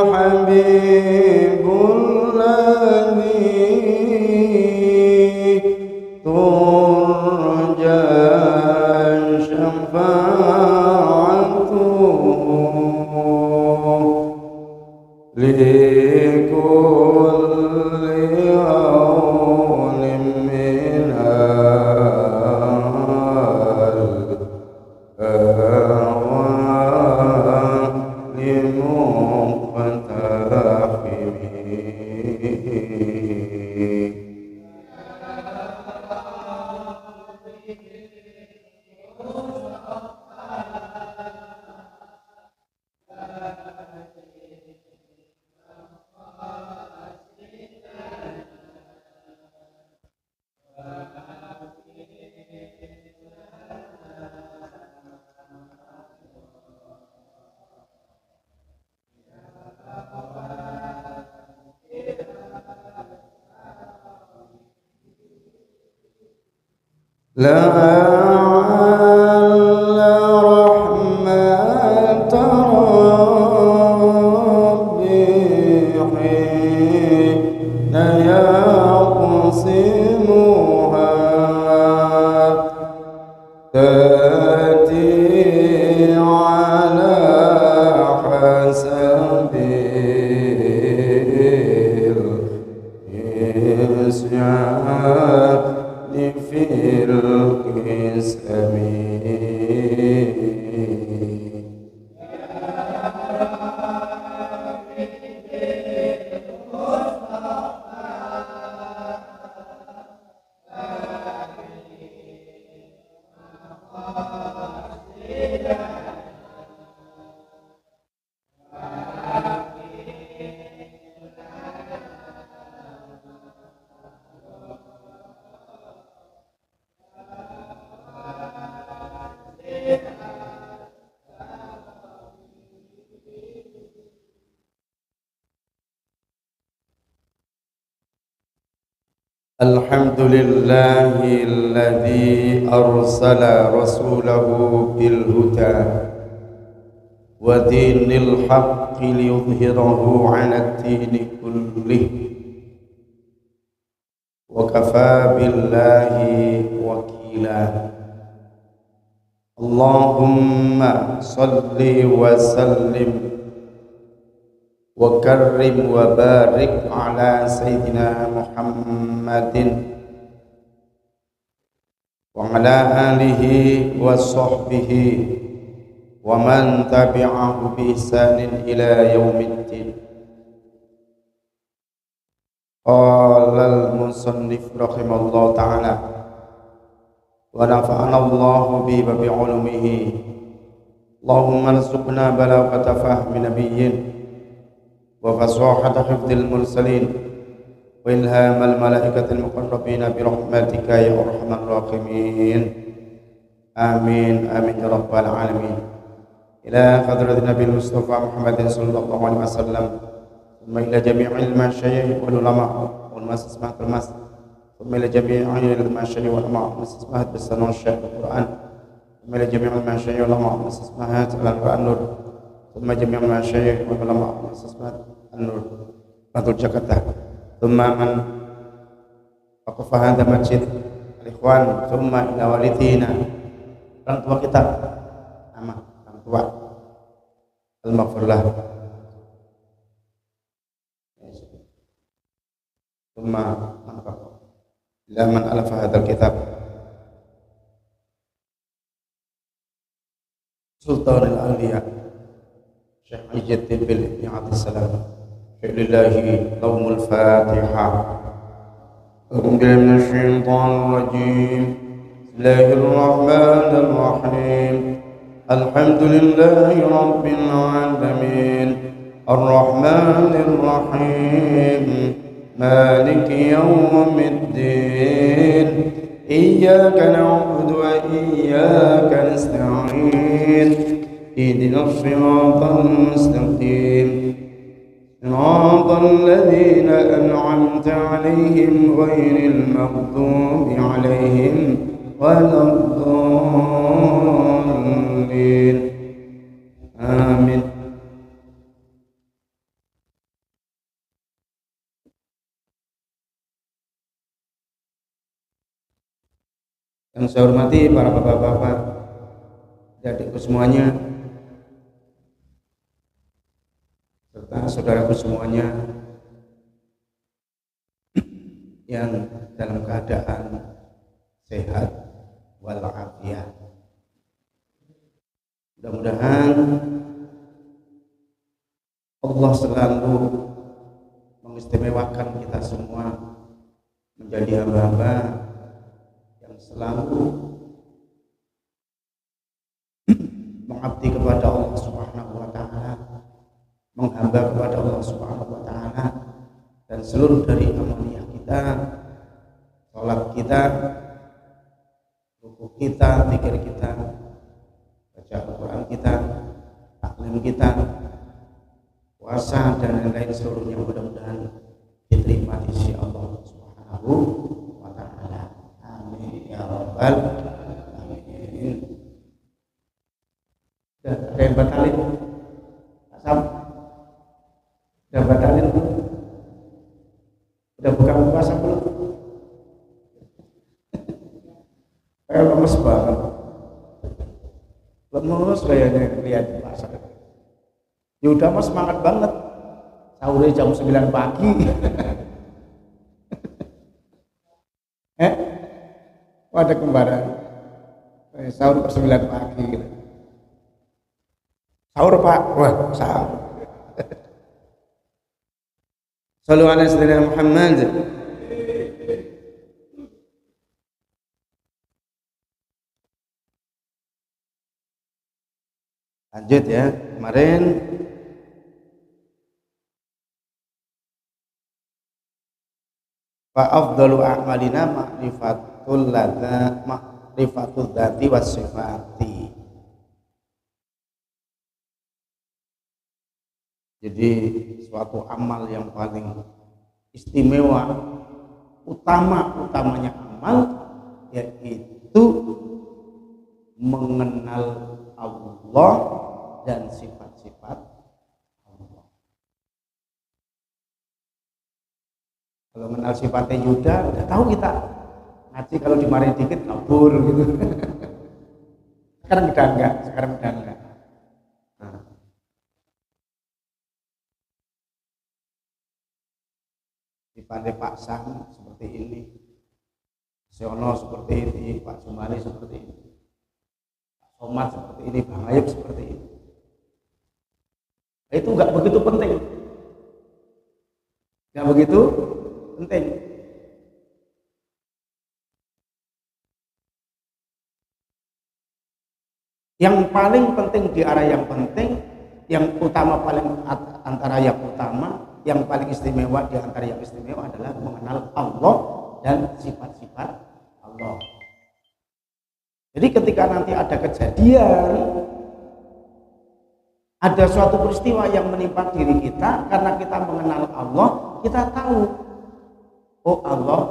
الحبيب الذي ترجى شفاعته لكل هول من الأهوال مقتحمين. لعل رحمة ربي حين يقسمها تأتي على حسب الإسعاد في القسم. الحمد لله الذي أرسل رسوله بالهدى ودين الحق ليظهره على الدين كله وكفى بالله وكيلا. اللهم صل وسلم وكرم وبارك على سيدنا محمد وعلى آله وصحبه ومن تبعه بإحسان إلى يوم الدين. قال المصنف رحمه الله تعالى ونفعنا الله به وبعلومه. اللهم ارزقنا بلاغة فهم نبيين وفصاحة حفظ المرسلين وإلهام الملائكة المقربين برحمتك يا أرحم الراحمين. آمين آمين يا رب العالمين. إلى حضرة النبي المصطفى محمد صلى الله عليه وسلم ثم إلى جميع المشايخ والعلماء والمؤسسات المسجد ثم إلى جميع المشايخ والعلماء والمؤسسات بالسنة والشيخ القرآن ثم إلى جميع المشايخ والعلماء والمؤسسات على القرآن النور ثم جميع المشايخ والعلماء والمؤسسات النور Matul Jakarta. Thumma man waqafa hadha masjid al-ikhwan thumma ila walidina, orang tua kita, orang tua al-maghfirullah. Thumma man ila man alafa hadha al-kitab Sultan al-Awliya Syekh Muhyiddin bin Abdul Salam. Lillahi lahumul Fatiha. A'udzu minasyaitonir rajim. Bismillahirrahmanirrahim. Alhamdulillahi rabbil alamin. Arrahmanir rahim. Maliki yaumiddin. Iyyaka na'budu wa iyyaka nasta'in. Ihdinas siratal mustaqim. صراط الذين أنعمت عليهم غير المغضوب عليهم ولا الضالين. آمين. Yang saya hormati para bapak-bapak, adik-adikku semuanya, serta saudaraku semuanya yang dalam keadaan sehat walafiat. Mudah-mudahan Allah selalu mengistimewakan kita semua menjadi hamba-hamba yang selalu mengabdi kepada Allah Subhanahu wa taala, menghamba kepada Allah Subhanahu wa taala, dan seluruh dari amaliyah kita, salat kita, ruku kita, zikir kita, baca Al-Qur'an kita, taklim kita, puasa dan lain-lain seluruhnya mudah-mudahan diterima di sisi Allah Subhanahu wa taala. Amin ya rabbal alamin. Ada yang batalin? Asam? Udah batalin? Udah buka puasa belum? Kayak lemes banget. Lemes kayaknya lihat puasa. Ya udah mas, semangat banget. Sahurnya jam 9 pagi. Ada kembaran. Sahur per 9 pagi. Sahur Pak. Wah, sahur. Sallu ala sayyidina Muhammad. Lanjut ya. Kemarin fa afdalu a'malina ma'rifatul dzati was sifati. Jadi suatu amal yang paling istimewa, utamanya amal, yaitu mengenal Allah dan sifat-sifat Allah. Kalau mengenal sifatnya Yuda, udah tahu kita. Ngaji kalau dimarahin dikit kabur gitu. Sekarang udah enggak. Nah. Sifatnya Pak Sam seperti ini, Siono seperti ini, Pak Jumali seperti ini, Pak Somad seperti ini, Bang Ayub seperti ini. Itu enggak begitu penting. Enggak begitu penting. Yang paling penting di arah yang penting, yang utama paling antara yang utama, yang paling istimewa di antara yang istimewa adalah mengenal Allah dan sifat-sifat Allah. Jadi ketika nanti ada kejadian, ada suatu peristiwa yang menimpa diri kita, karena kita mengenal Allah, kita tahu, oh Allah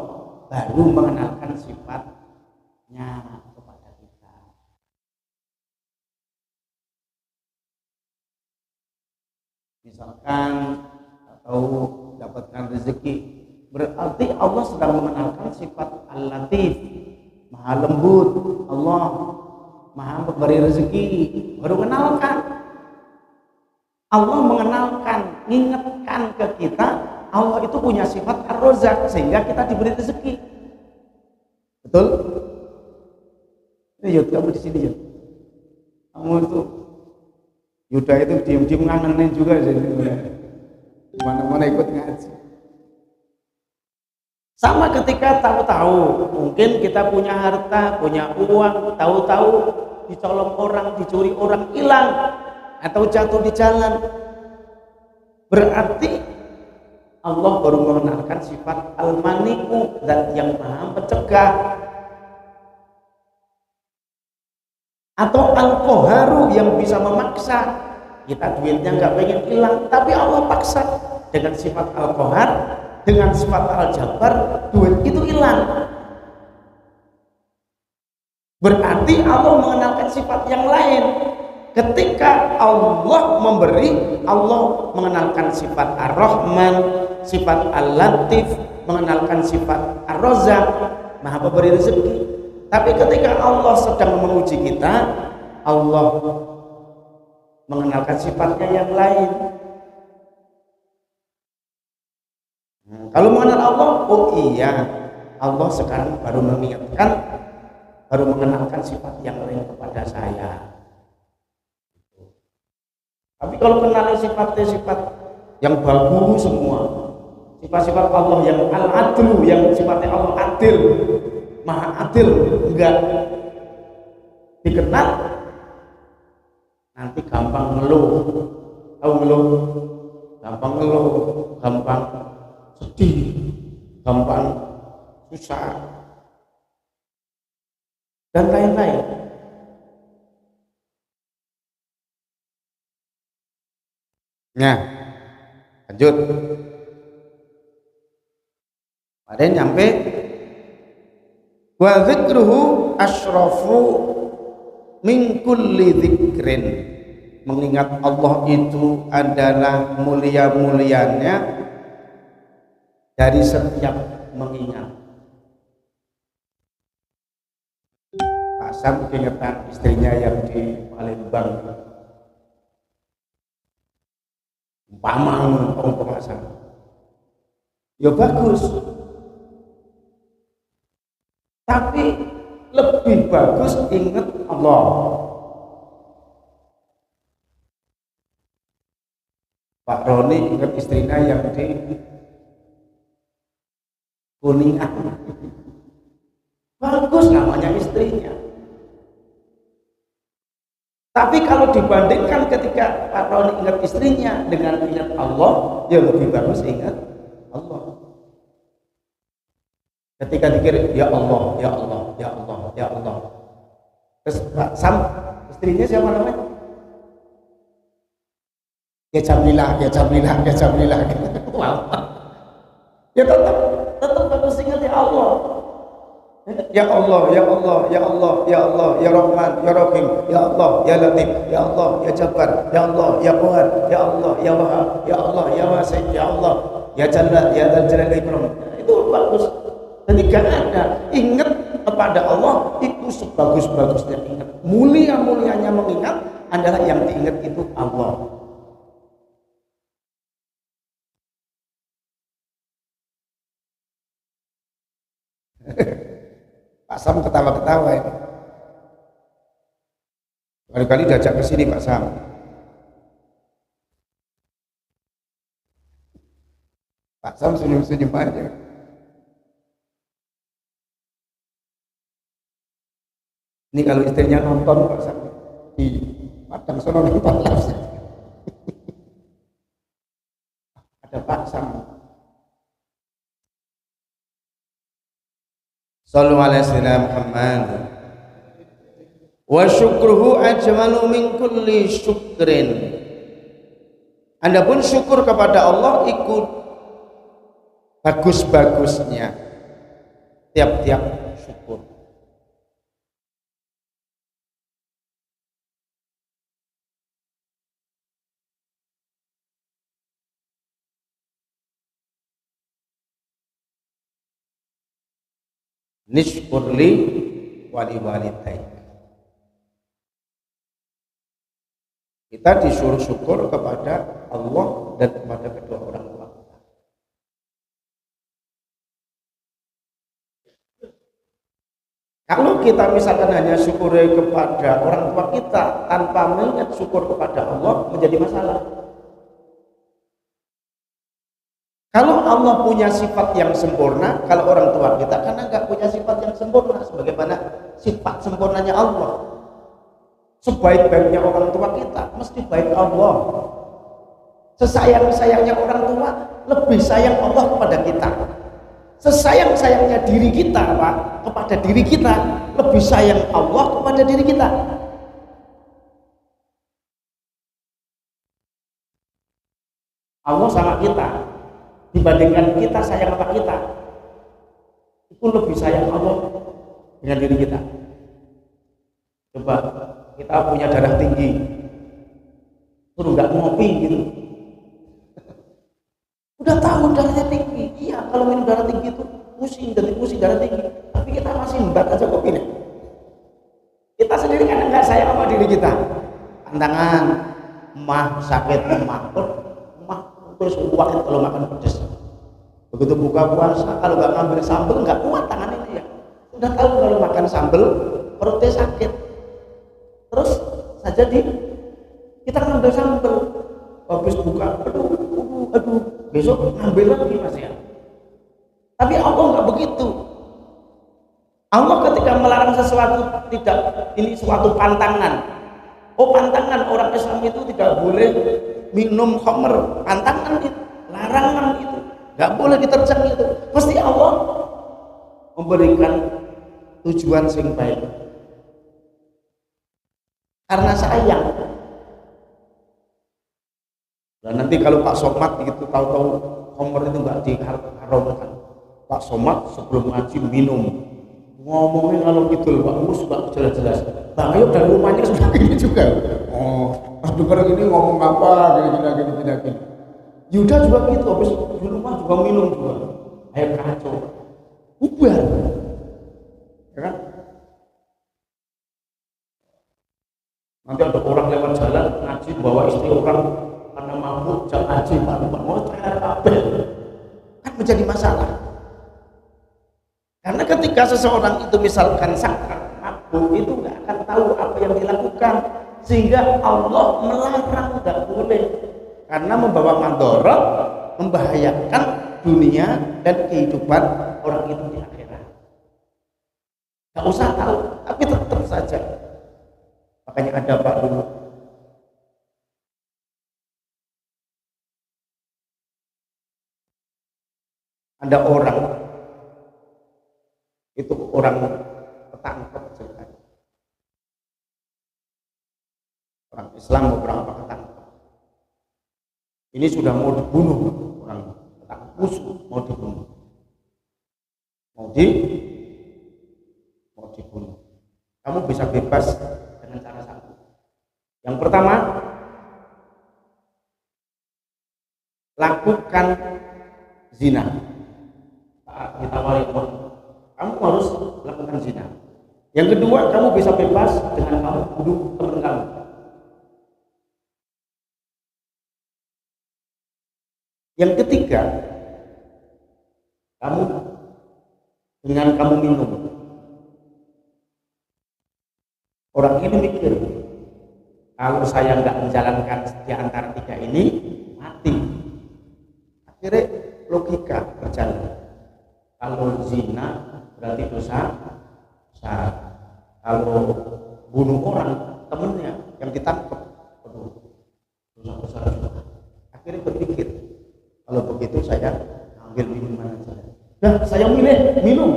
baru mengenalkan sifatnya kepada kita. Misalkan atau dapatkan rezeki, berarti Allah sedang mengenalkan sifat Al-Latif, Maha lembut. Allah Maha memberi rezeki, baru mengenalkan. Allah mengenalkan, mengingatkan ke kita Allah itu punya sifat Ar-Razzaq, sehingga kita diberi rezeki. Betul? Ini Yud, kamu di sini Yud. Kamu itu Yuda itu diem-diem ngangenin juga jadi mana-mana ikut ngaji. Sama ketika tahu-tahu mungkin kita punya harta, punya uang, tahu-tahu dicolong orang, dicuri orang, hilang atau jatuh di jalan, berarti Allah baru mengenalkan sifat Al-Maniku, zat yang maha pencegah, atau Al-Qaharu yang bisa memaksa. Kita duitnya nggak pengen hilang, tapi Allah paksa dengan sifat Al-Qahar, dengan sifat Al-Jabbar, duit itu hilang. Berarti Allah mengenalkan sifat yang lain. Ketika Allah memberi, Allah mengenalkan sifat Ar-Rahman, sifat Al-Latif, mengenalkan sifat Ar-Razzaq, Maha pemberi rezeki. Tapi ketika Allah sedang menguji kita, Allah mengenalkan sifatnya yang lain. Kalau mengenal Allah, oh iya, Allah sekarang baru mengingatkan, baru mengenalkan sifat yang lain kepada saya. Tapi kalau kenal sifat yang bagus semua, sifat-sifat Allah yang al-adlu, yang sifatnya Allah adil, maha adil, enggak dikenal, nanti gampang ngeluh. Tahu ngeluh? Gampang ngeluh, gampang sedih, gampang susah, dan lain-lain. Nah, lanjut. Ada yang nyampe wa dzikruhu asyrafu min kulli dzikrin. Mengingat Allah itu adalah mulia-mulianya dari setiap mengingat. Pak Sam keingetan istrinya yang di Palembang, umpama Sam, ya bagus, tapi lebih bagus ingat Allah. Pak Roni ingat istrinya yang di Kuningan, bagus namanya istrinya. Tapi kalau dibandingkan ketika Pak Roni ingat istrinya dengan ingat Allah, ya lebih bagus ingat Allah. Ketika dikira ya Allah, ya Allah, ya Allah, ya Allah. Terus Pak Sam, istrinya siapa namanya? Ya Jamilah, ya Jamilah, ya Jamilah. Wow. Ya tetap bagus ingat ya Allah. Ya Allah, ya Allah, ya Allah, ya Allah, ya Rahman, ya Rahim, ya Allah, ya Latif, ya Allah, ya Jabbar, ya Allah, ya Qahar, ya Allah, ya Wahhab, ya Allah, ya Wasi', ya Allah, ya Jalla, ya Dzal Jalali wal Ikram. Itu bagus. Jadi gak ada ingat kepada Allah itu sebagus-bagusnya ingat. Mulia-mulianya mengingat adalah yang diingat itu Allah. Pak Sam ketawa-ketawa ini. Kali-kali diajak ke sini Pak Sam. Pak Sam senyum-senyum aja. Ini kalau istrinya nonton Pak Sam di Padang sono nonton live. Ada Pak Sam. Sallu ala sayyidina Muhammad. Wa syukruhu ajmalu min kulli syukrin. Adapun syukur kepada Allah ikut bagus-bagusnya tiap-tiap syukur. Nishkurli wali walidaik. Kita disuruh syukur kepada Allah dan kepada kedua orang tua kita. Kalau kita misalkan hanya syukur kepada orang tua kita tanpa mengingat syukur kepada Allah, menjadi masalah. Kalau Allah punya sifat yang sempurna, kalau orang tua kita karena nggak punya sifat yang sempurna, sebagaimana sifat sempurnanya Allah. Sebaik-baiknya orang tua kita, mesti baik Allah. Sesayang-sayangnya orang tua, lebih sayang Allah kepada kita. Sesayang-sayangnya diri kita, Pak, kepada diri kita, lebih sayang Allah kepada diri kita. Allah sama kita. Dibandingkan kita sayang sama kita, itu lebih sayang Allah dengan diri kita. Coba kita punya darah tinggi, terus nggak ngopi gitu, udah tahu darahnya tinggi. Iya, kalau minum darah tinggi itu pusing, jadi pusing darah tinggi, tapi kita masih embat aja kopi nih. Kita sendiri kan enggak sayang sama diri kita. Pandangan, mah sakit mah terus kuat kalau makan pedas. Begitu buka puasa kalau nggak ngambil sambal nggak kuat tangan ini ya. Sudah tahu kalau makan sambal perutnya sakit. Terus saja kita ngambil sambal, habis buka, aduh, besok ngambil lagi mas ya. Tapi Allah nggak begitu. Allah ketika melarang sesuatu tidak, ini suatu pantangan. Oh pantangan, orang Islam itu tidak boleh minum khamr, pantangan itu, larangan itu, nggak boleh diterjang itu. Pasti Allah memberikan tujuan yang baik. Karena sayang. Dan nanti kalau Pak Somad gitu tahu-tahu khamr itu nggak diharamkan, Pak Somad sebelum ngaji minum. Ngomongnya kalau gitu Pak Mus Pak jelas-jelas. Bang Ayub dari rumahnya sudah gini juga. Oh, pas dengar gini ngomong apa gini. Yuda juga gitu, habis di rumah juga minum juga. Ayo kacau. Bubar. Ya kan? Nanti ada orang lewat jalan ngaji bawa istri orang karena mabuk jam ngaji Pak mau tayar kabel. Kan menjadi masalah. Karena ketika seseorang itu misalkan sakit mabuk itu nggak akan tahu apa yang dilakukan, sehingga Allah melarang nggak boleh karena membawa madharat, membahayakan dunia dan kehidupan orang itu di akhirat. Nggak usah tahu, tapi tetap saja. Makanya ada Pak dulu ada orang itu orang ketangkep ceritanya. Orang Islam beberapa ketangkep. Ini sudah mau dibunuh orang ketangkep musuh mau dibunuh. Mau dibunuh. Kamu bisa bebas dengan cara satu. Yang pertama, lakukan zina. Ditawari kamu harus lakukan zina. Yang kedua, kamu bisa bebas dengan kamu bunuh teman kamu. Yang ketiga, dengan kamu minum. Orang ini mikir, kalau saya nggak menjalankan di antara tiga ini, mati. Akhirnya logika berjalan. Kalau zina berarti dosa besar. Kalau bunuh orang temennya yang ditangkap, dosa besar juga. Akhirnya berpikir, kalau begitu saya ambil minuman saja. Nah, saya milih minum.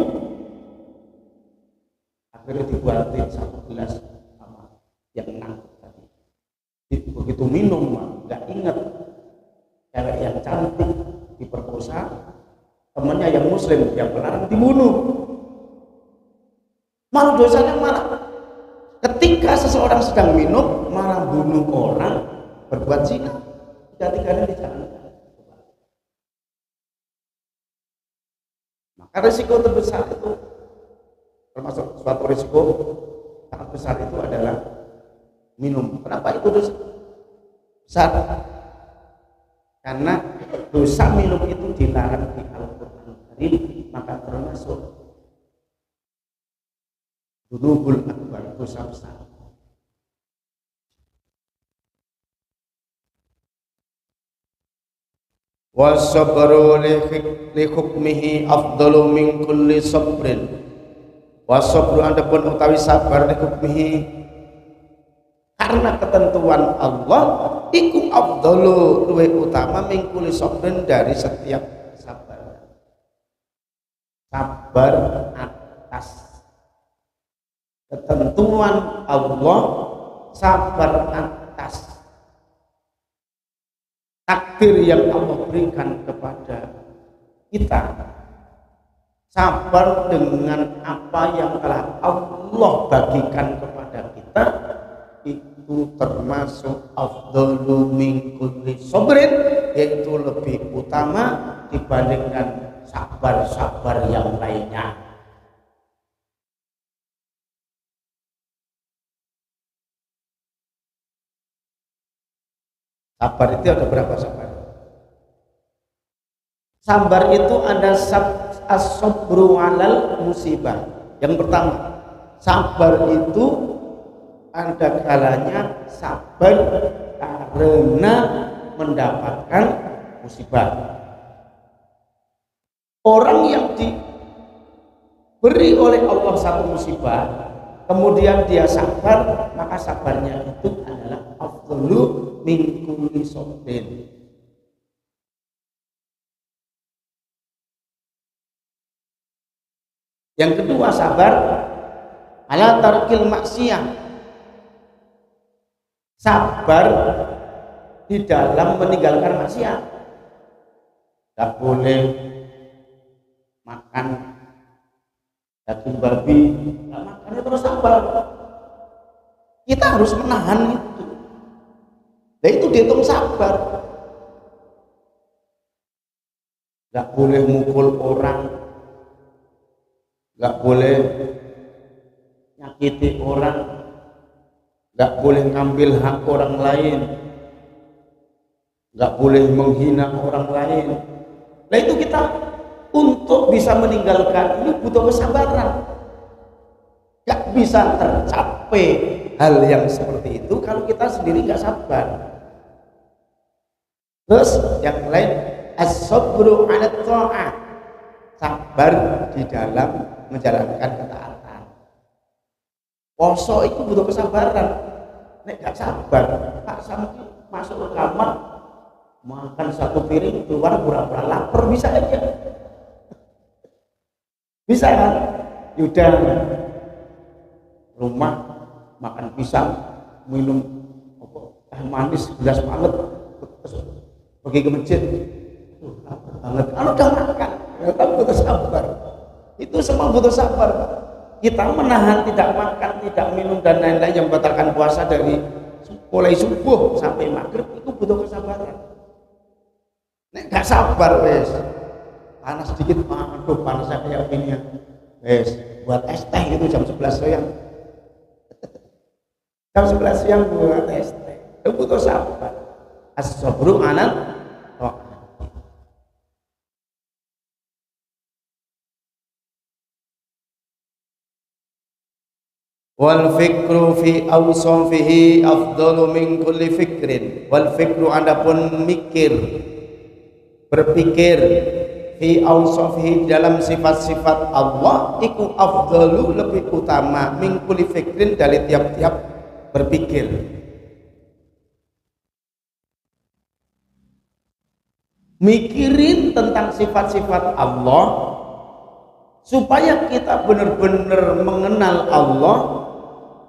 Akhirnya dibuatin satu gelas sama yang nangkep tadi. Begitu minum, nggak ingat cewek yang cantik diperkosa, temannya yang muslim yang melarang dibunuh. Malah dosanya ketika seseorang sedang minum malah bunuh orang, berbuat zina, tiga-tiganya dijalankan. Maka risiko terbesar itu, termasuk suatu risiko sangat besar itu adalah minum. Kenapa itu dosa besar? Karena dosa minum itu dilarang di Al-Quran Karim, maka termasuk dzunubul akbar, dosa besar. Wasabru li hukmihi afdalu min kulli sabrin. Wasabru adapun utawi sabar li hukmihi karena ketentuan Allah iku afdalu luwih utama min kulli sabrin dari setiap sabar. Sabar atas ketentuan Allah, sabar atas takdir yang Allah berikan kepada kita, sabar dengan apa yang telah Allah bagikan kepada kita, itu termasuk afdalu min kulli sabrin, yaitu lebih utama dibandingkan sabar-sabar yang lainnya. Sabar itu ada berapa sabar? Sabar itu ada as-sabru 'alal musibah. Yang pertama, sabar itu ada kalanya sabar karena mendapatkan musibah. Orang yang diberi oleh Allah satu musibah, kemudian dia sabar, maka sabarnya itu adalah afdalu min kulli sabrin. Yang kedua, sabar ala tarkil maksiyah. Sabar di dalam meninggalkan maksiat. Tidak boleh makan daging babi, nggak makannya terus sabar. Kita harus menahan itu. Dan itu dihitung sabar. Nggak boleh mukul orang, nggak boleh nyakiti orang, nggak boleh ngambil hak orang lain, nggak boleh menghina orang lain. Nah itu kita untuk bisa meninggalkan ini butuh kesabaran. Nggak bisa tercapai hal yang seperti itu kalau kita sendiri nggak sabar. Terus yang lain, as-sabru 'ala ta'ah, sabar di dalam menjalankan ketaatan. Poso itu butuh kesabaran. Nek gak sabar, Pak Samki masuk ke kamar makan satu piring, keluar pura-pura lapar, bisa aja. Bisa kan? Yaudah, rumah makan pisang, minum teh manis gelas banget, terus pergi ke masjid. Lapar banget. Kalau udah makan, ya kan butuh sabar. Itu semua butuh sabar, Pak. Kita menahan tidak makan, tidak minum dan lain-lain yang membatalkan puasa dari mulai subuh sampai maghrib itu butuh kesabaran. Nek gak sabar wes, panas sedikit, aduh panasnya kayak gini ya, wes buat es teh itu jam 11 siang. Jam 11 siang buat es teh, itu butuh sabar. As-sabru 'ala ta'ah. Wal fikru fi awsafihi afdalu min kulli fikrin. Wal fikru adapun mikir, berpikir, fi awsafihi dalam sifat-sifat Allah iku afdalu lebih utama min kulli fikrin dari tiap-tiap berpikir. Mikirin tentang sifat-sifat Allah supaya kita benar-benar mengenal Allah,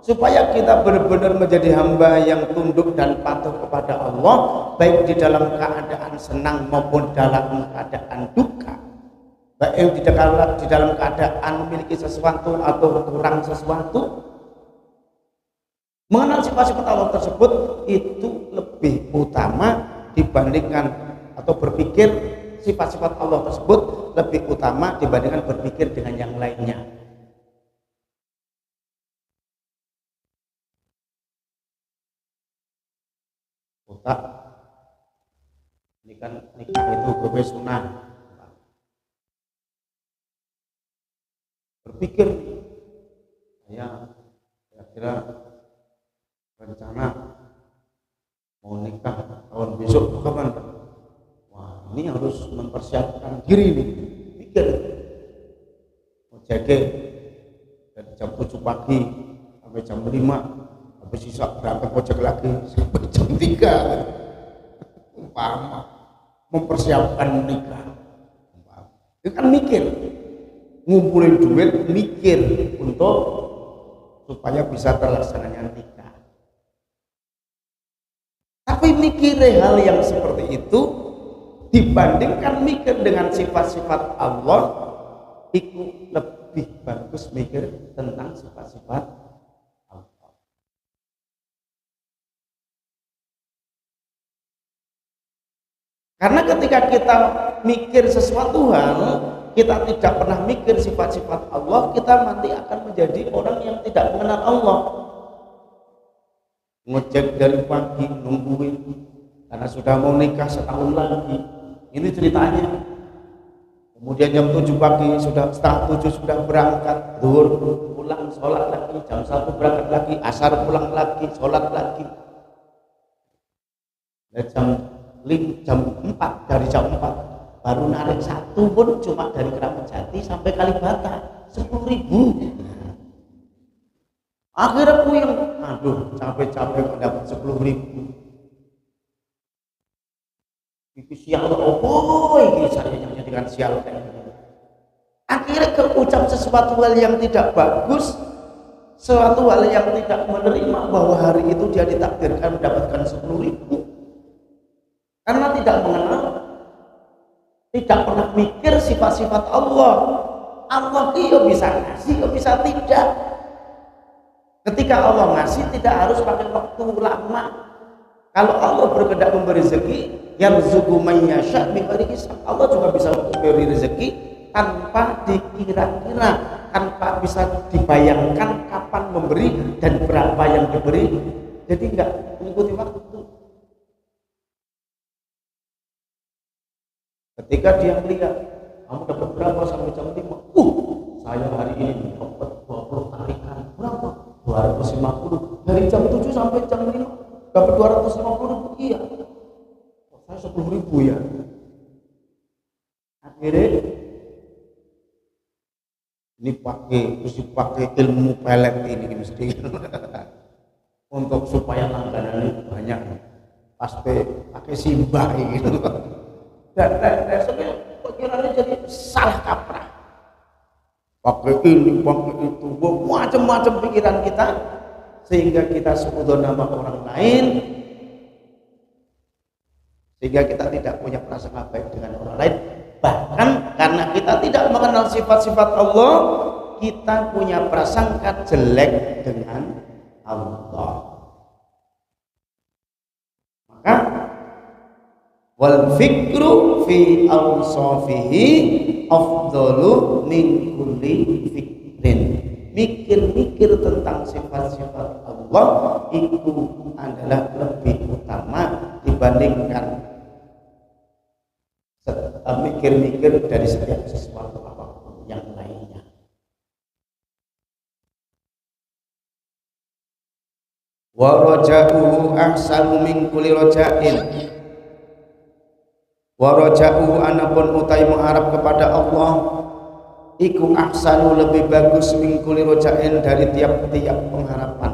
supaya kita benar-benar menjadi hamba yang tunduk dan patuh kepada Allah, baik di dalam keadaan senang maupun dalam keadaan duka, baik di dalam keadaan memiliki sesuatu atau kurang sesuatu. Mengenal sifat-sifat Allah tersebut itu lebih utama dibandingkan atau berpikir sifat-sifat Allah tersebut lebih utama dibandingkan berpikir dengan yang lainnya. Otak ini kan nikah itu gue sunnah. Berpikir saya kira-kira rencana mau nikah tahun besok kapan? Wah, ini harus mempersiapkan diri nih. Mikir mau jaga dari jam 7 pagi sampai jam 5, habis sisa berangkat ojek lagi sampai jam 3. Umpama mempersiapkan nikah, itu kan mikir, ngumpulin duit, mikir untuk supaya bisa terlaksananya nikah. Tapi mikir hal yang seperti itu dibandingkan mikir dengan sifat-sifat Allah, itu lebih bagus mikir tentang sifat-sifat Allah. Karena ketika kita mikir sesuatu hal, kita tidak pernah mikir sifat-sifat Allah, kita nanti akan menjadi orang yang tidak mengenal Allah. Ngecek dari pagi nungguin karena sudah mau nikah setahun lagi. Ini ceritanya. Kemudian jam 7 pagi sudah setengah 7 sudah berangkat, zuhur pulang sholat lagi, jam 1 berangkat lagi, asar pulang lagi, sholat lagi. Dan jam 4 dari jam 4 baru narik satu pun cuma dari Keramat Jati sampai Kalibata 10.000. Akhirnya puyeng, aduh capek-capek mendapat 10.000. Itu sial opo ini saya yang jadikan sial kayak gini. Akhirnya keucap sesuatu hal yang tidak bagus, suatu hal yang tidak menerima bahwa hari itu dia ditakdirkan mendapatkan 10.000 karena tidak mengenal, tidak pernah mikir sifat-sifat Allah. Allah itu bisa ngasih, bisa tidak. Ketika Allah ngasih tidak harus pakai waktu lama. Kalau Allah berkehendak memberi rezeki, yarzuqu man yasha' bighairi hisab. Allah juga bisa memberi rezeki tanpa dikira-kira, tanpa bisa dibayangkan kapan memberi dan berapa yang diberi. Jadi enggak mengikuti waktu. Ketika dia melihat, kamu dapat berapa sampai jam 5? Saya hari ini dapat 20 tarikan. Berapa? 250. Dari jam 7 sampai jam 5 dapat 250.000. Iya. Saya 10.000 ya. Akhirnya ini pakai ilmu pelet ini mesti untuk supaya langganannya banyak. Pasti pakai simbah gitu. Dan sebenarnya pikirannya jadi salah kaprah. Pakai ini, pakai itu, macam-macam pikiran kita, sehingga kita seudon nama orang lain, sehingga kita tidak punya perasaan baik dengan orang lain. Bahkan karena kita tidak mengenal sifat-sifat Allah, kita punya prasangka jelek dengan Allah. Maka wal fikru fi awsafihi afdalu min kulli fikrin. Mikir-mikir tentang sifat-sifat Allah itu adalah lebih utama dibandingkan mikir-mikir dari setiap sesuatu apapun yang lainnya. Wa raja'uhu ahsanu min kulli raja'in. Wa raja'uhu anapun utai mengharap kepada Allah iku ahsanu lebih bagus min kulli raja'in dari tiap-tiap pengharapan.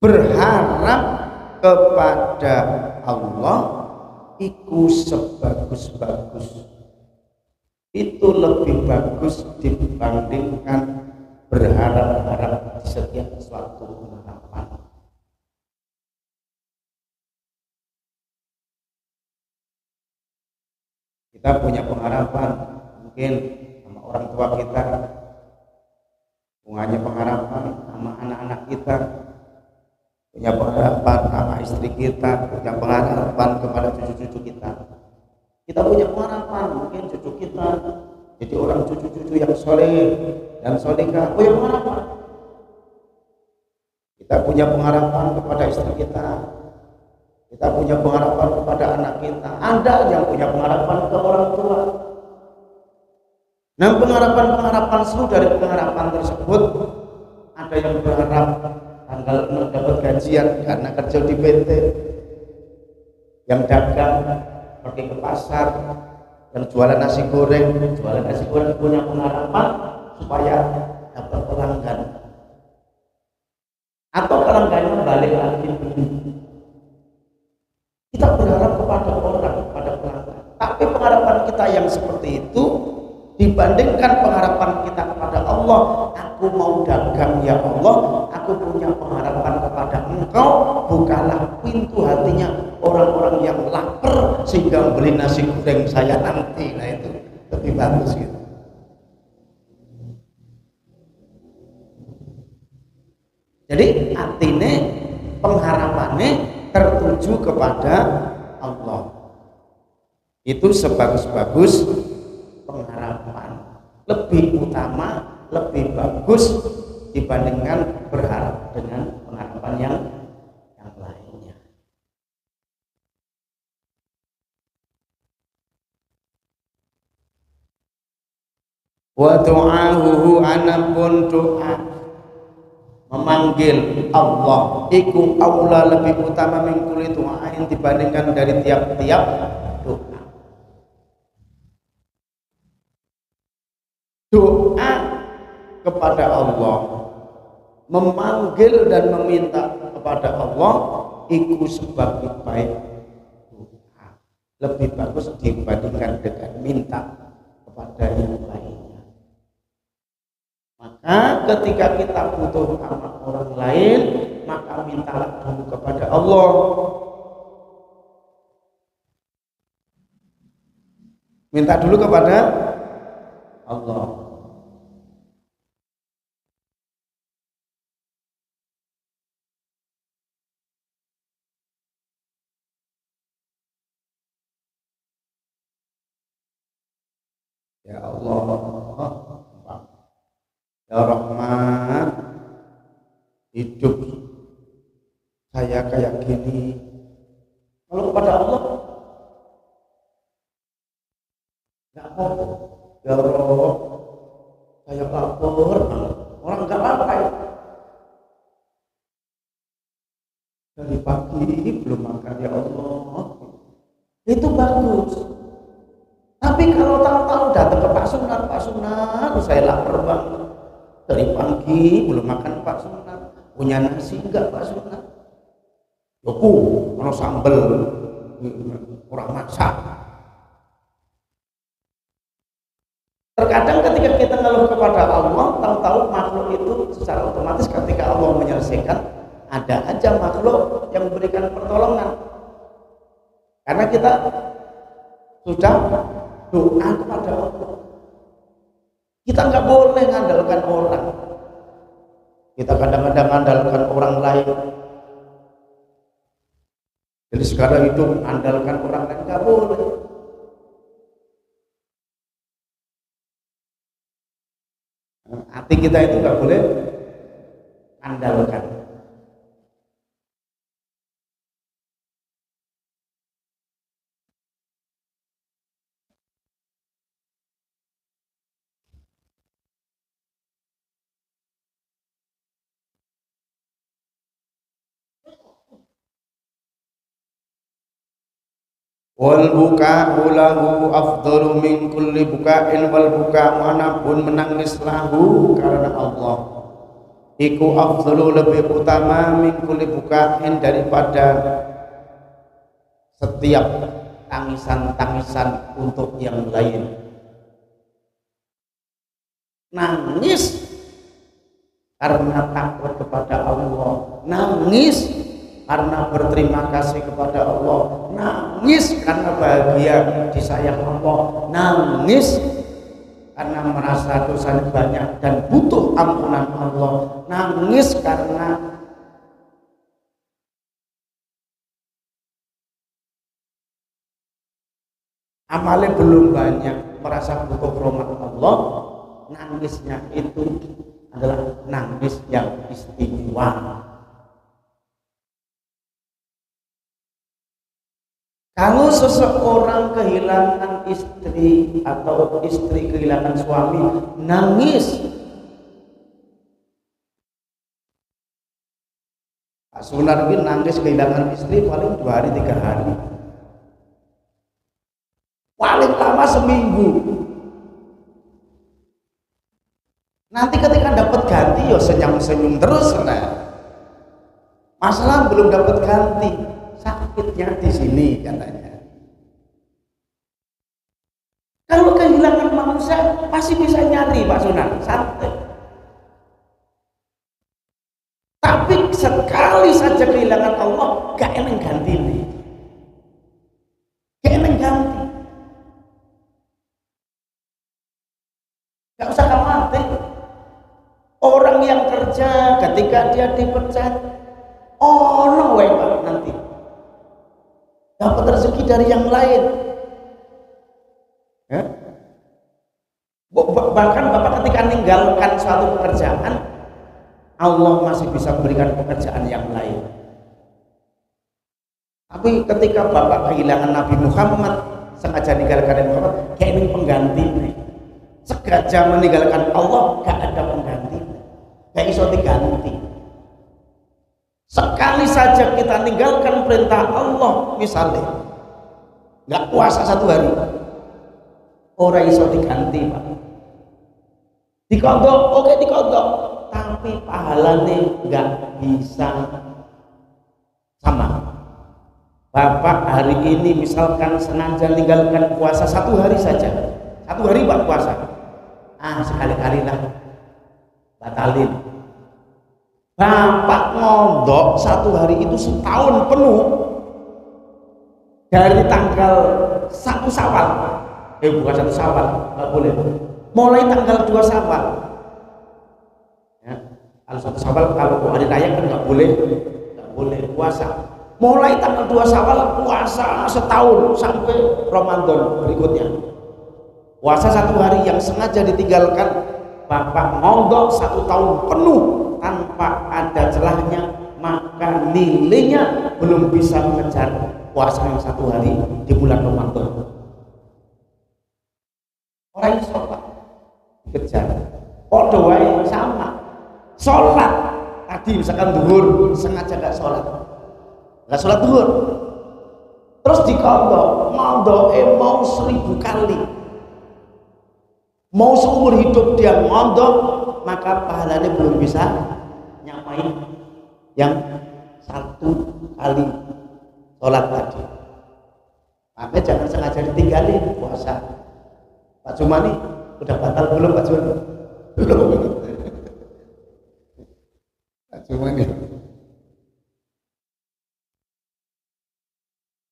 Berharap kepada Allah iku sebagus-bagus, itu lebih bagus dibandingkan berharap-harap di setiap suatu pengharapan. Kita punya pengharapan mungkin sama orang tua kita, punya pengharapan sama anak-anak kita, punya pengharapan sama istri kita, punya pengharapan kepada cucu-cucu kita. Kita punya pengharapan mungkin cucu kita jadi orang cucu-cucu yang soleh dan solehah, punya pengharapan. Kita punya pengharapan kepada istri kita, kita punya pengharapan kepada anak kita. Anda yang punya pengharapan ke orang tua. Nah, pengharapan-pengharapan seluruh dari pengharapan tersebut, ada yang berharap tanggal 6 dapat gajian karena kerja di PT, yang dagang pergi ke pasar, yang jualan nasi goreng punya pengharapan supaya dapat pelanggan, atau pelanggannya balik lagi. Kita berharap kepada orang, kepada pelanggan. Tapi pengharapan kita yang seperti itu dibandingkan pengharapan kita kepada Allah, aku mau dagang ya Allah, aku punya pengharapan kepada Engkau, bukalah pintu hatinya orang-orang yang lapar sehingga beli nasi goreng saya nanti. Nah, itu lebih bagus gitu. Jadi artinya pengharapannya tertuju kepada Allah. Itu sebagus-bagus pengharapan, lebih utama, lebih bagus dibandingkan berharap dengan pengharapan yang lainnya. Wa du'ahu anapun doa memanggil Allah iku aula lebih utama min kulli du'ain dibandingkan dari tiap-tiap doa. Doa kepada Allah, memanggil dan meminta kepada Allah iku sebagai baik doa, lebih bagus dibandingkan dengan minta kepada yang lainnya. Maka ketika kita butuh sama orang lain, maka mintalah dulu kepada Allah. Minta dulu kepada Allah. Ya Allah, ya Rahman, hidup saya kayak gini. Kalau kepada Allah nggak apa-apa. Ya Allah, saya lapar, orang nggak lapar. Dari pagi belum makan, ya Allah. Itu bagus. Tapi kalau tahu-tahu datang ke Pak Sunan, saya lapar banget. Dari pagi belum makan Pak Sunan, punya nasi enggak Pak Sunan? Yoku, kalau sambel kurang masak. Terkadang ketika kita ngeluh kepada Allah, tahu-tahu makhluk itu secara otomatis ketika Allah menyelesaikan, ada aja makhluk yang memberikan pertolongan. Karena kita sudah doa kepada Allah. Kita nggak boleh mengandalkan orang. Kita kadang-kadang mengandalkan orang lain. Jadi sekarang itu mengandalkan orang lain nggak boleh. Hati kita itu nggak boleh andalkan. Wal buka'u lahu afdalu min kulli buka'in, wal buka'u manapun menangis lahu karena Allah iku afdalu lebih utama min kulli buka'in daripada setiap tangisan-tangisan untuk yang lain. Nangis karena takut kepada Allah, nangis karena berterima kasih kepada Allah, nangis karena bahagia disayang Allah, nangis karena merasa dosanya banyak dan butuh ampunan Allah, nangis karena amalnya belum banyak, merasa butuh rahmat Allah. Nangisnya itu adalah nangis yang istimewa. Kalau seseorang kehilangan istri atau istri kehilangan suami, nangis. Pak Sunar ini nangis kehilangan istri paling 2 hari 3 hari, paling lama seminggu. Nanti ketika dapat ganti ya senyum-senyum terus. Nah, masalah belum dapat ganti, sakitnya di sini katanya. Kalau kehilangan manusia pasti bisa nyari Pak Sunan, santai. Tapi sekali saja kehilangan Allah, gak enak ganti nih, gak enak ganti. Gak usah khawatir. Orang yang kerja ketika dia dipecat, no way Pak, nanti dapat rezeki dari yang lain. Ya? Bahkan Bapak ketika meninggalkan suatu pekerjaan, Allah masih bisa memberikan pekerjaan yang lain. Tapi ketika Bapak kehilangan Nabi Muhammad, sengaja meninggalkan Nabi Muhammad, kayak ini pengganti. Sengaja meninggalkan Allah, gak ada pengganti, gak iso diganti. Sekali saja kita meninggalkan perintah Allah, misalnya gak puasa 1 hari, orang iso diganti, Pak. Dikodok, oke dikodok, tapi pahalanya gak bisa sama. Bapak hari ini misalkan sengaja meninggalkan puasa 1 hari saja, 1 hari Pak puasa, sekali-kali lah batalin. Bapak ngondok 1 hari itu setahun penuh, dari tanggal 1 Syawal, bukan 1 Syawal, nggak boleh, mulai tanggal 2 Syawal ya. Kalau 1 Syawal, kalau hari raya kan nggak boleh puasa. Mulai tanggal 2 Syawal puasa setahun sampai Ramadan berikutnya. Puasa 1 hari yang sengaja ditinggalkan, Bapak ngondok 1 tahun penuh tanpa ada celahnya, maka nilainya belum bisa mengejar puasa yang 1 hari di bulan Ramadan. Orang yang sholat dikejar, podo wae sama. Sholat tadi misalkan zuhur sengaja gak sholat zuhur, terus dikodok, mau 1000 kali, mau seumur hidup dia ngondok, maka pahalanya belum bisa nyamain yang 1 kali sholat tadi. Makanya jangan sengaja ditinggalin puasa. Pak Jumani udah batal belum Pak Jumani? Belum. Pak Jumani.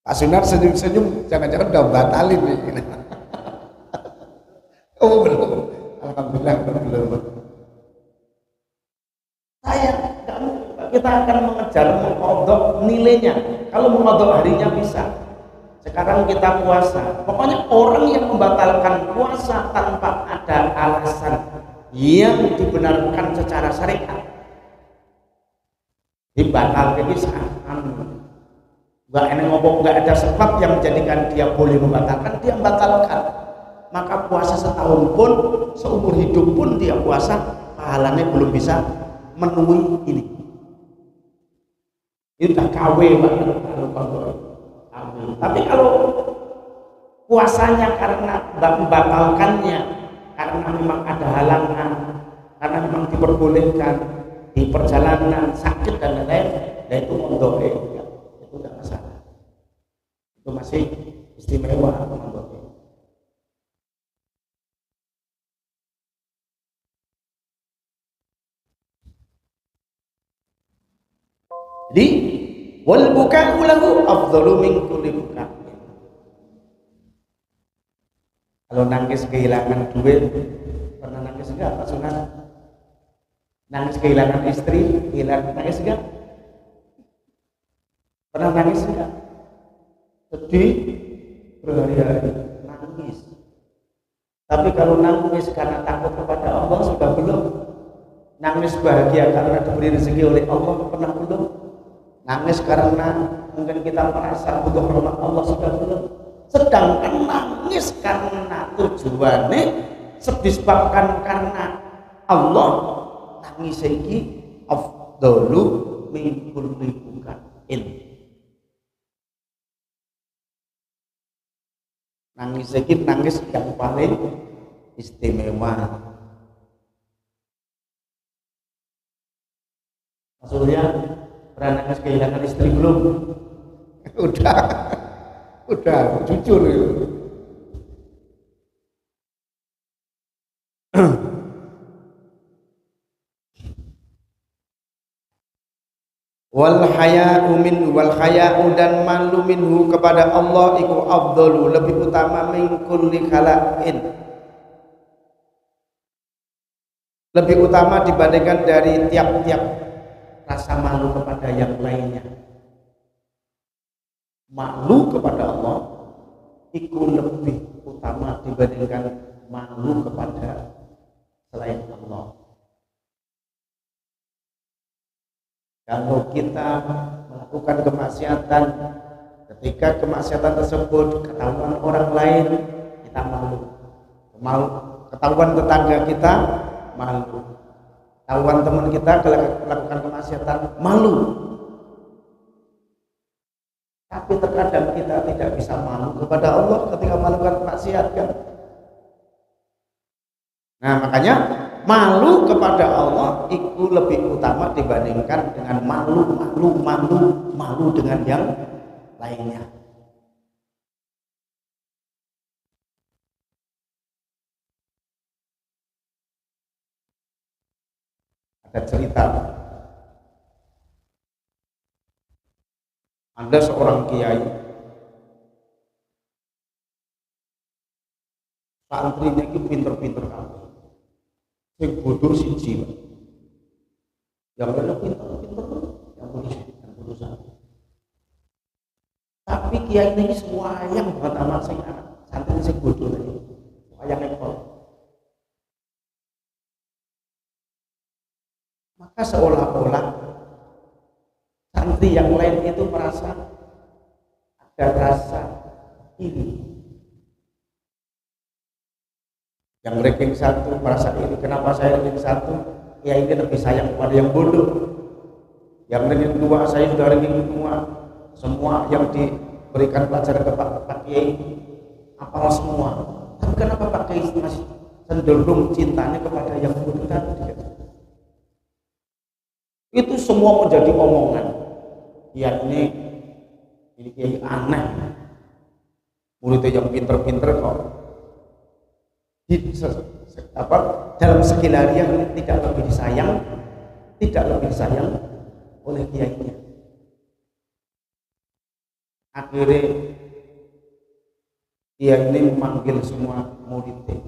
Pak Sunar senyum-senyum, jangan-jangan udah batalin nih. Oh belum. Alhamdulillah belum. Kita akan mengejar mengkodok nilainya. Kalau mengkodok harinya bisa. Sekarang kita puasa. Pokoknya orang yang membatalkan puasa tanpa ada alasan yang dibenarkan secara syariat, dibatalkan bisa. Nggak ada sebab yang menjadikan dia boleh membatalkan, dia membatalkan. Maka puasa setahun pun, seumur hidup pun dia puasa, pahalanya belum bisa memenuhi ini. Itu udah KW banget kalau tapi kalau puasanya karena membatalkannya, karena memang ada halangan, karena memang diperbolehkan di perjalanan, sakit dan lain-lain, ya itu mondok ya. Itu tidak masalah, itu masih istimewa mondok. Jadi wal buka'u lahu afdalu min kulli buka'. Kalau nangis kehilangan duit, pernah nangis enggak Pak Sunan? Nangis kehilangan istri, nangis enggak? Pernah nangis enggak? Sedih berhari-hari nangis. Tapi kalau nangis karena takut kepada Allah sudah belum? Nangis bahagia karena diberi rezeki oleh Allah pernah belum? Nangis karena mungkin kita merasa butuh rahmat Allah sudah belum? Sedangkan nangis karena tujuannya disebabkan karena Allah, nangis iki afdalu min kulli bukain. Nangis iki nangis yang paling istimewa. Maksudnya pernah nangis kehilangan istri belum? Udah jujur ya. Wal haya'u dan malu minhu kepada Allah iku afdalu lebih utama min kulli khalaqin, lebih utama dibandingkan dari tiap-tiap rasa malu kepada yang lainnya. Malu kepada Allah itu lebih utama dibandingkan malu kepada selain Allah. Kalau kita melakukan kemaksiatan, ketika kemaksiatan tersebut ketahuan orang lain, kita malu. Ketahuan tetangga kita, malu. Ketahuan teman kita kalau melakukan kemaksiatan, malu. Tapi terkadang kita tidak bisa malu kepada Allah ketika melakukan kemaksiatan kan? Nah, makanya malu kepada Allah itu lebih utama dibandingkan dengan malu dengan yang lainnya. Ada cerita, ada seorang kiai, santrinya itu pinter-pinter kamu. Yang bodoh siji, yang lainnya pinter, yang bodoh satu. Tapi kiai ini semua yang buat amat sing anak santri sing bodoh tadi, yang ekor. Maka seolah-olah santri yang lain itu merasa ada rasa iri. Yang ranking satu merasa ini, kenapa saya ranking satu? Ya ini lebih sayang kepada yang bodoh. Yang ranking dua, saya sudah ranking dua. Semua yang diberikan pelajaran ke Pak Kiai apal semua. Tapi kenapa Pak Kiai masih cenderung cintanya kepada yang bodoh tadi? Itu semua menjadi omongan. Ya ini Kiai aneh. Muridnya yang pinter-pinter kok. Dalam segi lariah ini tidak lebih disayang oleh kiainya. Akhirnya kiai ini memanggil semua muridnya,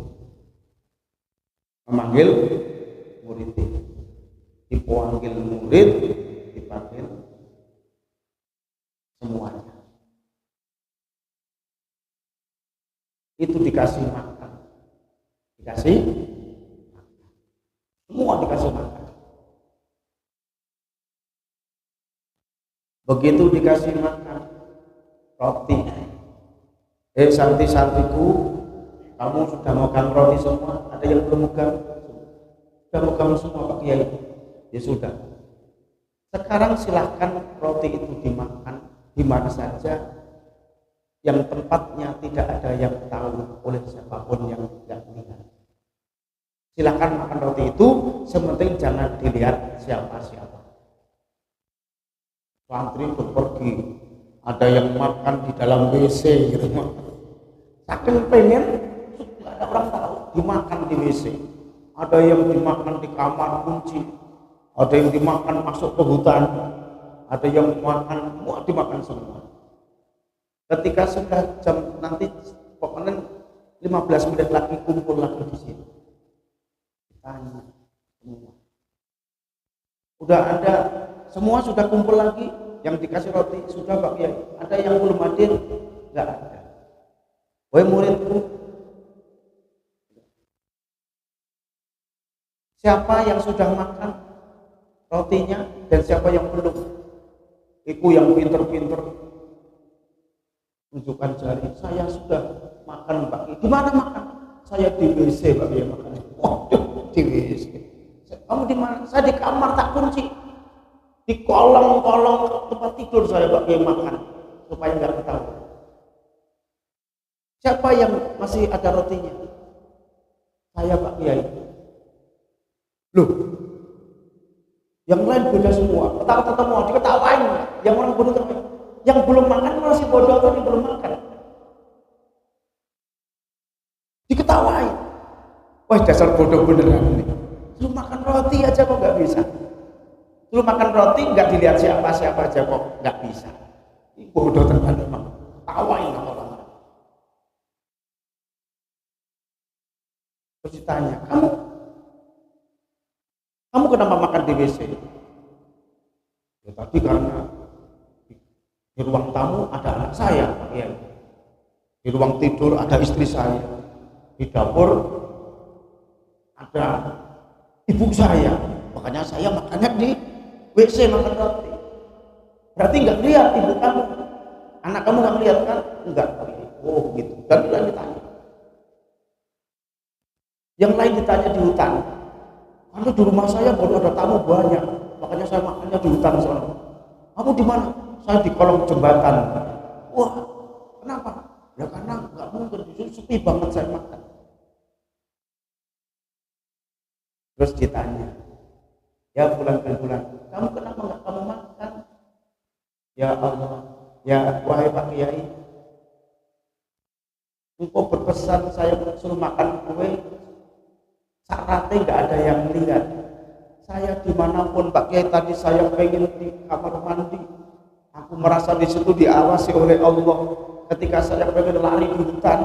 dipanggil murid, dipanggil semuanya. Itu dikasih makan. Semua dikasih makan. Begitu dikasih makan roti, santri-santriku, kamu sudah makan roti semua? Ada yang belum makan? Sudah makan semua Pak Kiai? Ya sudah. Sekarang silahkan roti itu dimakan di mana saja, yang tempatnya tidak ada yang tahu oleh siapapun yang tidak melihat. Silakan makan roti itu, sementing jangan dilihat siapa-siapa. Santri itu pergi, ada yang makan di dalam WC gitu. Saking pengen, tidak ada orang tahu, dimakan di WC. Ada yang dimakan di kamar kunci, ada yang dimakan masuk ke hutan, ada yang dimakan semua. Ketika sudah jam nanti pokoknya 15 menit lagi kumpul lagi di sini. Tanya semua. Udah ada, semua sudah kumpul lagi, yang dikasih roti sudah Pak Kiai. Ada yang belum hadir? Enggak ada. Wahai muridku, siapa yang sudah makan rotinya dan siapa yang belum? Iku yang pinter-pinter tunjukkan jari, saya sudah makan Pak Kiai. Di mana makan? Saya di WC Pak Kiai makan. Waduh, di WC. Kamu di mana? Saya di kamar tak kunci. Di kolong-kolong tempat tidur saya Pak Kiai makan supaya nggak ketahuan. Siapa yang masih ada rotinya? Saya Pak Kiai. Loh, yang lain beda semua. Ketawa-ketawa, diketawain. Yang orang bodoh terbaik. Yang belum makan masih bodoh atau yang belum makan? Diketawain. Wah, dasar bodoh beneran nih. Lu makan roti aja kok nggak bisa. Lu makan roti nggak dilihat siapa-siapa aja kok nggak bisa. Ini bodoh tenan memang. Tawain orang. Terus ditanya, kamu kenapa makan di WC? Ya tadi karena di ruang tamu ada anak saya, ya. Di ruang tidur ada istri saya. Di dapur ada ibu saya, makanya saya makannya di WC makan roti. Berarti nggak lihat ibu kamu, anak kamu nggak lihat kan? Enggak. Oh gitu. Dan lain ditanya. Yang lain ditanya di hutan. Karena di rumah saya baru ada tamu banyak, makanya saya makannya di hutan sana. Kamu di mana? Saya di kolong jembatan. Wah, kenapa? Ya karena nggak mungkin, sepi banget saya makan. Terus ditanya, ya bulan bin bulan, kamu kenapa nggak kamu makan? Ya Allah, ya wahai Pak Kiai, engkau berpesan saya suruh makan kue, syaratnya nggak ada yang lihat. Saya dimanapun Pak Kiai, tadi saya pengen di kamar mandi, aku merasa di situ diawasi oleh Allah. Ketika saya pengen lari di hutan,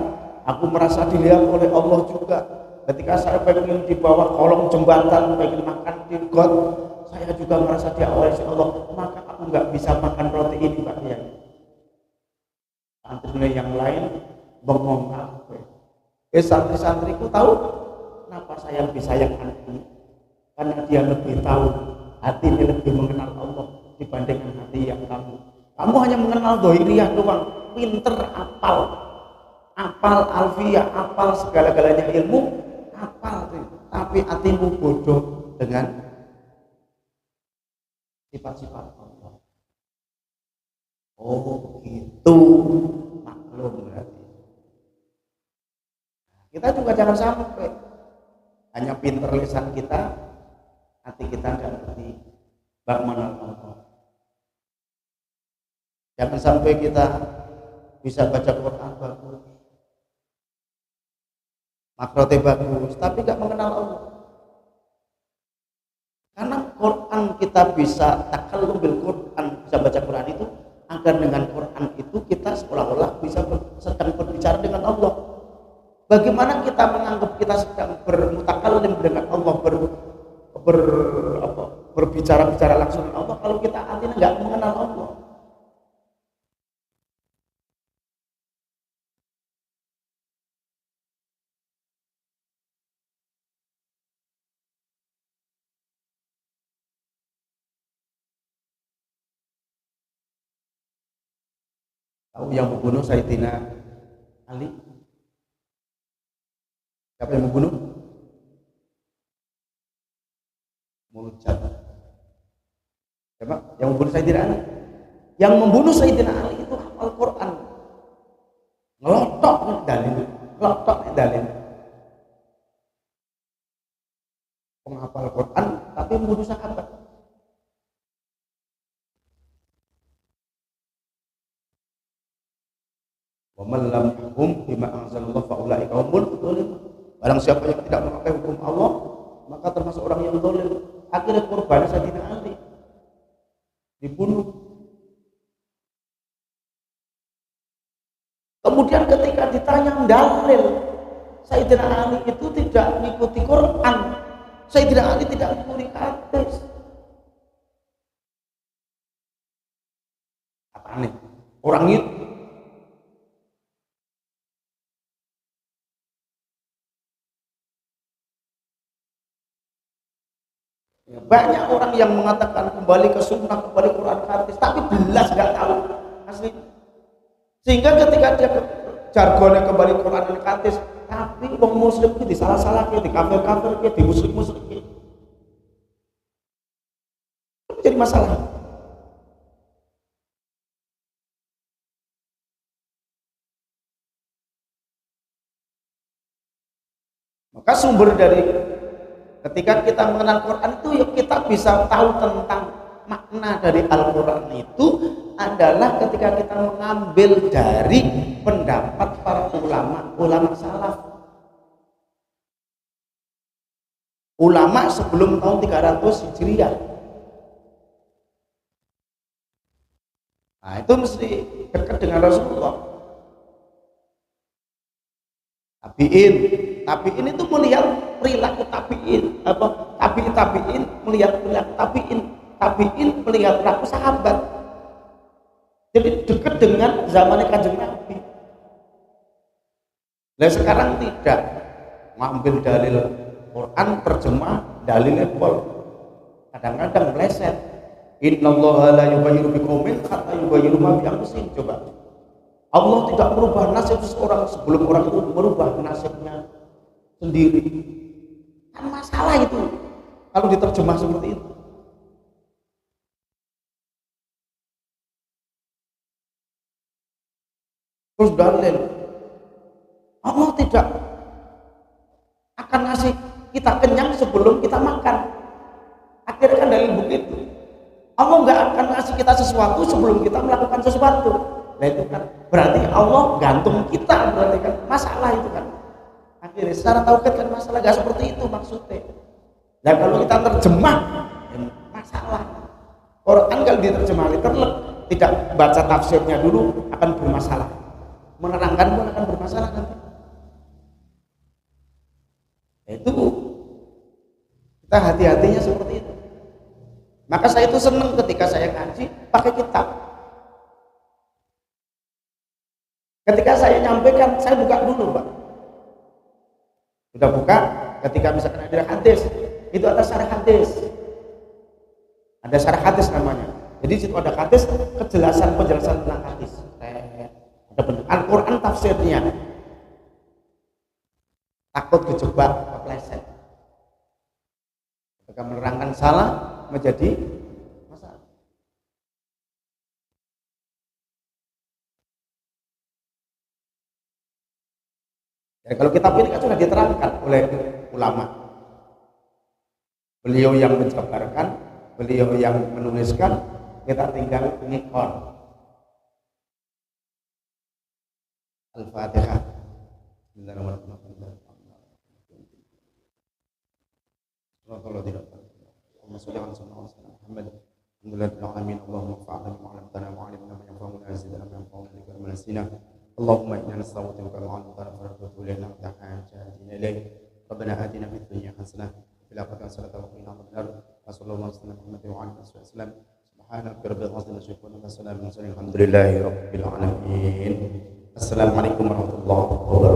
aku merasa dilihat oleh Allah juga. Ketika saya pengen di bawah kolong jembatan, pengen makan di got, saya juga merasa diawasi Allah. Maka aku nggak bisa makan roti ini Pak Kiai. Santri yang lain bengong apa? Santri-santriku tahu kenapa saya lebih sayang anak ini? Karena dia lebih tahu, hati ini lebih mengenal Allah dibandingkan hati yang kamu. Kamu hanya mengenal dohiriyah doang, pinter, apal alfiyah, apal segala-galanya ilmu, apal, tapi hatimu bodoh dengan sifat-sifat Allah. Oh gitu, maklum berarti. Kita juga jangan sampai hanya pinter lisan kita, hati kita nggak ngerti bagaimana Allah. Jangan sampai kita bisa baca Quran bagus, makrote bagus, tapi nggak mengenal Allah. Karena Quran kita bisa takallum bil Quran, bisa baca Quran itu agar dengan Quran itu kita seolah-olah bisa sedang berbicara dengan Allah. Bagaimana kita menganggap kita sedang bermutakallim dengan Allah, berbicara langsung dengan Allah kalau kita artinya nggak mengenal Allah. Tahu yang membunuh Sayyidina Ali? Siapa yang membunuh? Murjad. Siapa? Yang membunuh Sayyidina Ali? Yang membunuh Sayyidina Ali itu hafal Quran. Ngelotok dalil. Penghafal Quran tapi membunuh sahabat. Wa man lam yahkum bima anzalallah fa ulaika humul dzalimun. Barang siapa yang tidak memakai hukum Allah, maka termasuk orang yang zalim. Akhirnya korban Sayyidina Ali dibunuh. Kemudian ketika ditanya dalil, Sayyidina Ali itu tidak mengikuti Quran, Sayyidina Ali tidak mengikuti hadis. Apa nih? Orang itu banyak orang yang mengatakan kembali ke sunnah, kembali Quran hadis, tapi belas nggak tahu asli. Sehingga ketika dia jargonnya kembali Quran dan hadis, tapi wong muslim itu disalah-salah, di kafir-kafir, di muslim-muslim, itu menjadi masalah. Maka sumber dari ketika kita mengenal Quran itu ya kita bisa tahu tentang makna dari Al-Quran itu adalah ketika kita mengambil dari pendapat para ulama salaf, ulama sebelum tahun 300 Hijriah. Nah itu mesti dekat dengan Rasulullah. Tabiin itu melihat perilaku tabiin melihat perilaku tabiin melihat perilaku sahabat. Jadi dekat dengan zamannya Kanjeng Nabi. Nah sekarang tidak. ngambil dalil Quran terjemah dalil Apple, kadang-kadang meleset. Innallaha la yughayyiru biqaumin hatta yughayyiru ma bi anfusihim. Coba, Allah tidak merubah nasib seseorang sebelum orang itu merubah nasibnya sendiri. Kan masalah itu kalau diterjemah seperti itu. Terus dalil, Allah tidak akan ngasih kita kenyang sebelum kita makan. Akhirnya kan dalil begitu. Allah nggak akan ngasih kita sesuatu sebelum kita melakukan sesuatu. Nah itu kan berarti Allah gantung kita, berarti kan masalah itu kan. Akhirnya secara tauhid kan masalah nggak seperti itu maksudnya. Dan kalau kita terjemah ya masalah. Quran kalau diterjemah literal tidak baca tafsirnya dulu akan bermasalah. Menerangkan pun akan bermasalah nanti. Itu kita hati-hatinya seperti itu. Maka saya itu senang ketika saya ngaji pakai kitab. Ketika saya nyampaikan, saya buka dulu, Pak. Sudah buka, ketika misalkan ada hadis, itu ada syarah hadis. Ada syarah hadis namanya. Jadi situ ada hadis, penjelasan tentang hadis. Ada Al-Quran tafsirnya. Takut kejebak, kepleset. Ketika menerangkan salah menjadi masalah. Dan kalau kitab ini kan sudah diterangkan oleh ulama. Beliau yang menjabarkan, beliau yang menuliskan, kita tinggal ngikon. Al-Fatihah. Bismillahirrahmanirrahim. Allahumma inna nas'aluka ma'rifatan wa rahmatan wa ta'ala ilaik. Rabbana atina fid dunya hasanah wa fil akhirati hasanah wa qina adzabannar. Sallallahu alaihi wa sallam. Subhana rabbil izzati amma yasifun wa salamun alal mursalin. Alhamdulillahi rabbil alamin. Assalamualaikum warahmatullahi wabarakatuh.